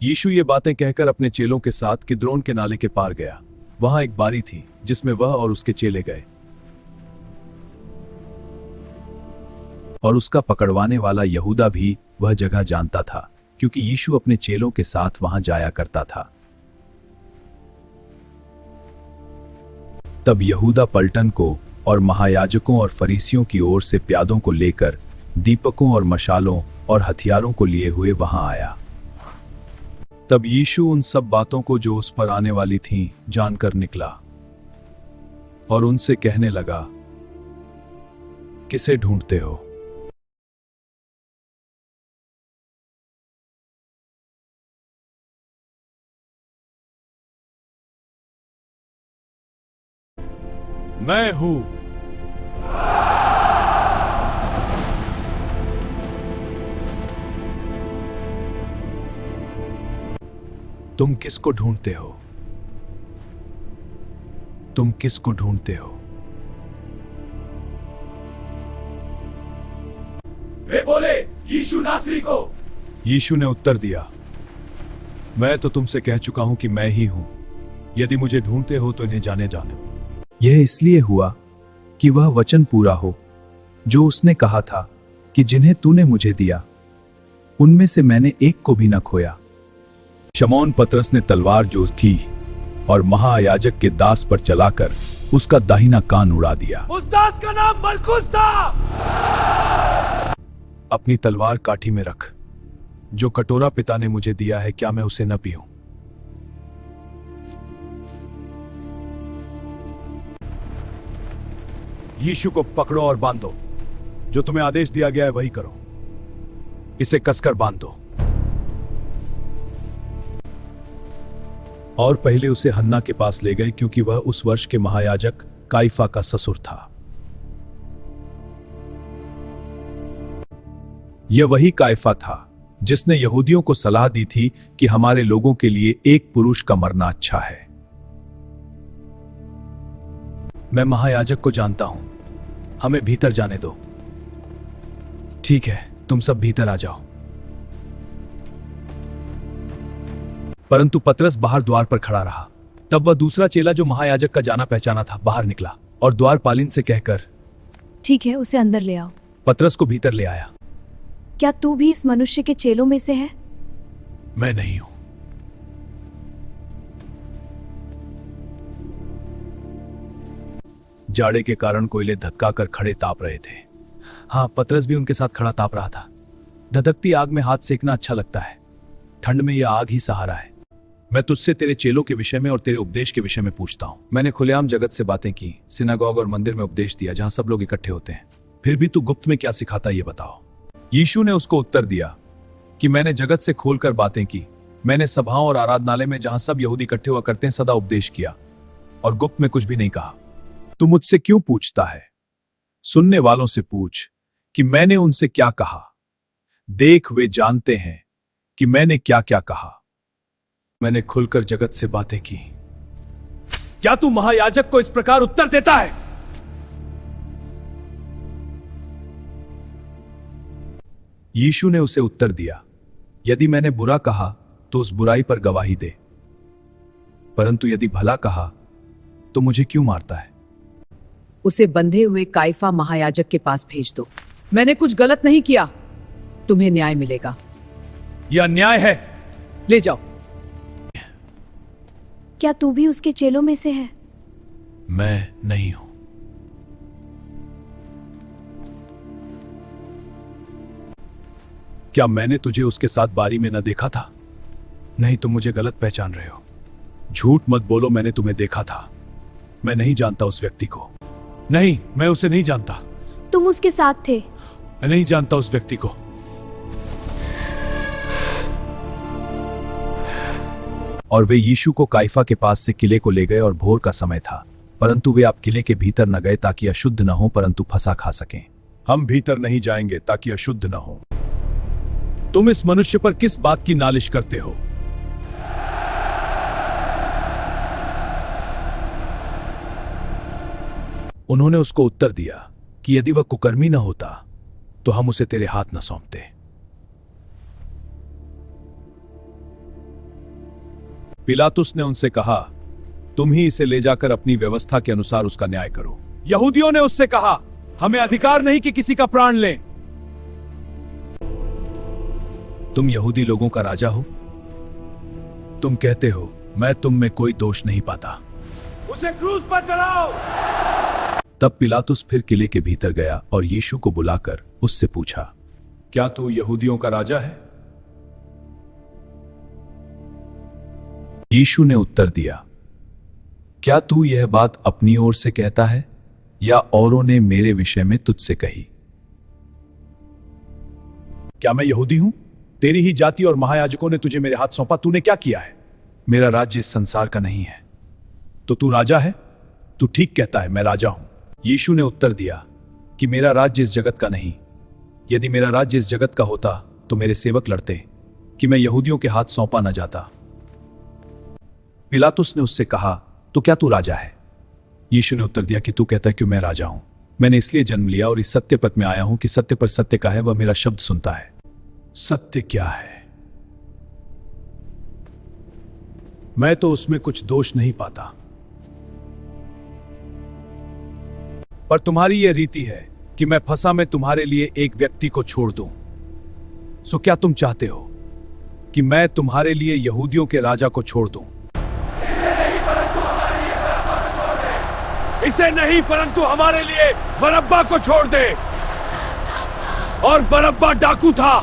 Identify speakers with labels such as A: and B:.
A: यीशु ये बातें कहकर अपने चेलों के साथ किद्रोन के नाले के पार गया। वहां एक बारी थी जिसमें वह और उसके चेले गए, और उसका पकड़वाने वाला यहूदा भी वह जगह जानता था, क्योंकि यीशु अपने चेलों के साथ वहां जाया करता था। तब यहूदा पलटन को और महायाजकों और फरीसियों की ओर से प्यादों को लेकर दीपकों और मशालों और हथियारों को लिए हुए वहां आया। तब यीशु उन सब बातों को जो उस पर आने वाली थीं जानकर निकला और उनसे कहने लगा, किसे ढूंढते हो? मैं हूं। तुम किसको ढूंढते हो? तुम किसको ढूंढते हो?
B: वे बोले, यीशु नासरी को।
A: यीशु ने उत्तर दिया, मैं तो तुमसे कह चुका हूं कि मैं ही हूं। यदि मुझे ढूंढते हो तो इन्हें जाने जानो। यह इसलिए हुआ कि वह वचन पूरा हो जो उसने कहा था कि जिन्हें तूने मुझे दिया उनमें से मैंने एक को भी न खोया। शमौन पतरस ने तलवार जो थी और महायाजक के दास पर चलाकर उसका दाहिना कान उड़ा दिया।
B: उस दास का नाम मलखुस था।
A: अपनी तलवार काठी में रख। जो कटोरा पिता ने मुझे दिया है, क्या मैं उसे न पीऊं? यीशु को पकड़ो और बांधो। जो तुम्हें आदेश दिया गया है वही करो। इसे कसकर बांध दो। और पहले उसे हन्ना के पास ले गए, क्योंकि वह उस वर्ष के महायाजक काइफा का ससुर था। यह वही काइफा था जिसने यहूदियों को सलाह दी थी कि हमारे लोगों के लिए एक पुरुष का मरना अच्छा है। मैं महायाजक को जानता हूं। हमें भीतर जाने दो। ठीक है, तुम सब भीतर आ जाओ। परंतु पतरस बाहर द्वार पर खड़ा रहा। तब वह दूसरा चेला जो महायाजक का जाना पहचाना था बाहर निकला और द्वारपालिन से कहकर,
C: ठीक है, उसे अंदर ले आओ।
A: पतरस को भीतर ले आया।
C: क्या तू भी इस मनुष्य के चेलों में से है?
A: मैं नहीं हूं। जाड़े के कारण कोयले धक्का कर खड़े ताप रहे थे। हां, पतरस भी उनके साथ खड़ा ताप रहा था। धधकती आग में हाथ सेकना अच्छा लगता है। ठंड में यह आग ही सहारा है। मैं तुझसे तेरे चेलों के विषय में और तेरे उपदेश के विषय में पूछता हूं। मैंने खुलेआम जगत से बातें की, सिनागोग और मंदिर में उपदेश दिया, जहां सब लोग इकट्ठे होते हैं। फिर भी तू गुप्त में क्या सिखाता, ये बताओ। यीशु ने उसको उत्तर दिया कि मैंने जगत से खोलकर बातें की। मैंने सभाओं और आराधनालय में, जहां सब यहूदी इकट्ठे हुआ करते हैं, सदा उपदेश किया और गुप्त में कुछ भी नहीं कहा। तू मुझसे क्यों पूछता है? सुनने वालों से पूछ कि मैंने उनसे क्या कहा। देख, वे जानते हैं कि मैंने क्या क्या कहा। मैंने खुलकर जगत से बातें की। क्या तू महायाजक को इस प्रकार उत्तर देता है? यीशु ने उसे उत्तर दिया, यदि मैंने बुरा कहा तो उस बुराई पर गवाही दे, परंतु यदि भला कहा तो मुझे क्यों मारता है?
D: उसे बंधे हुए काइफा महायाजक के पास भेज दो। मैंने कुछ गलत नहीं किया। तुम्हें न्याय मिलेगा।
A: यह अन्याय है।
D: ले जाओ।
C: क्या तू भी उसके चेलों में से है?
A: मैं नहीं हूं। क्या मैंने तुझे उसके साथ बारी में न देखा था? नहीं, तुम मुझे गलत पहचान रहे हो। झूठ मत बोलो, मैंने तुम्हें देखा था। मैं नहीं जानता उस व्यक्ति को। नहीं, मैं उसे नहीं जानता।
C: तुम उसके साथ थे।
A: मैं नहीं जानता उस व्यक्ति को। और वे यीशु को काइफा के पास से किले को ले गए, और भोर का समय था। परंतु वे आप किले के भीतर न गए ताकि अशुद्ध न हो, परंतु फसा खा सकें। हम भीतर नहीं जाएंगे ताकि अशुद्ध न हो। तुम इस मनुष्य पर किस बात की नालिश करते हो? उन्होंने उसको उत्तर दिया कि यदि वह कुकर्मी न होता तो हम उसे तेरे हाथ न सौंपते। पिलातुस ने उनसे कहा, तुम ही इसे ले जाकर अपनी व्यवस्था के अनुसार उसका न्याय करो। यहूदियों ने उससे कहा, हमें अधिकार नहीं कि किसी का प्राण लें। तुम यहूदी लोगों का राजा हो? तुम कहते हो, मैं तुम में कोई दोष नहीं पाता।
B: उसे क्रूस पर चढ़ाओ।
A: तब पिलातुस फिर किले के भीतर गया और यीशु को बुलाकर उससे पूछा, क्या तू यहूदियों का राजा है? यीशु ने उत्तर दिया, क्या तू यह बात अपनी ओर से कहता है या औरों ने मेरे विषय में तुझसे कही? क्या मैं यहूदी हूं? तेरी ही जाति और महायाजकों ने तुझे मेरे हाथ सौंपा। तूने क्या किया है? मेरा राज्य इस संसार का नहीं है। तो तू राजा है? तू ठीक कहता है, मैं राजा हूं। यीशु ने उत्तर दिया कि मेरा राज्य इस जगत का नहीं। यदि मेरा राज्य इस जगत का होता तो मेरे सेवक लड़ते कि मैं यहूदियों के हाथ सौंपा न जाता। पिलातुस ने उससे कहा, तो क्या तू राजा है? यीशु ने उत्तर दिया कि तू कहता है कि मैं राजा हूं। मैंने इसलिए जन्म लिया और इस सत्य पथ में आया हूं कि सत्य पर सत्य का है, वह मेरा शब्द सुनता है। सत्य क्या है? मैं तो उसमें कुछ दोष नहीं पाता, पर तुम्हारी यह रीति है कि मैं फंसा में तुम्हारे लिए एक व्यक्ति को छोड़ दूं। सो क्या तुम चाहते हो कि मैं तुम्हारे लिए यहूदियों के राजा को छोड़ दूं?
B: इसे नहीं परंतु हमारे लिए बरअब्बा को छोड़ दे। और बरअब्बा डाकू था।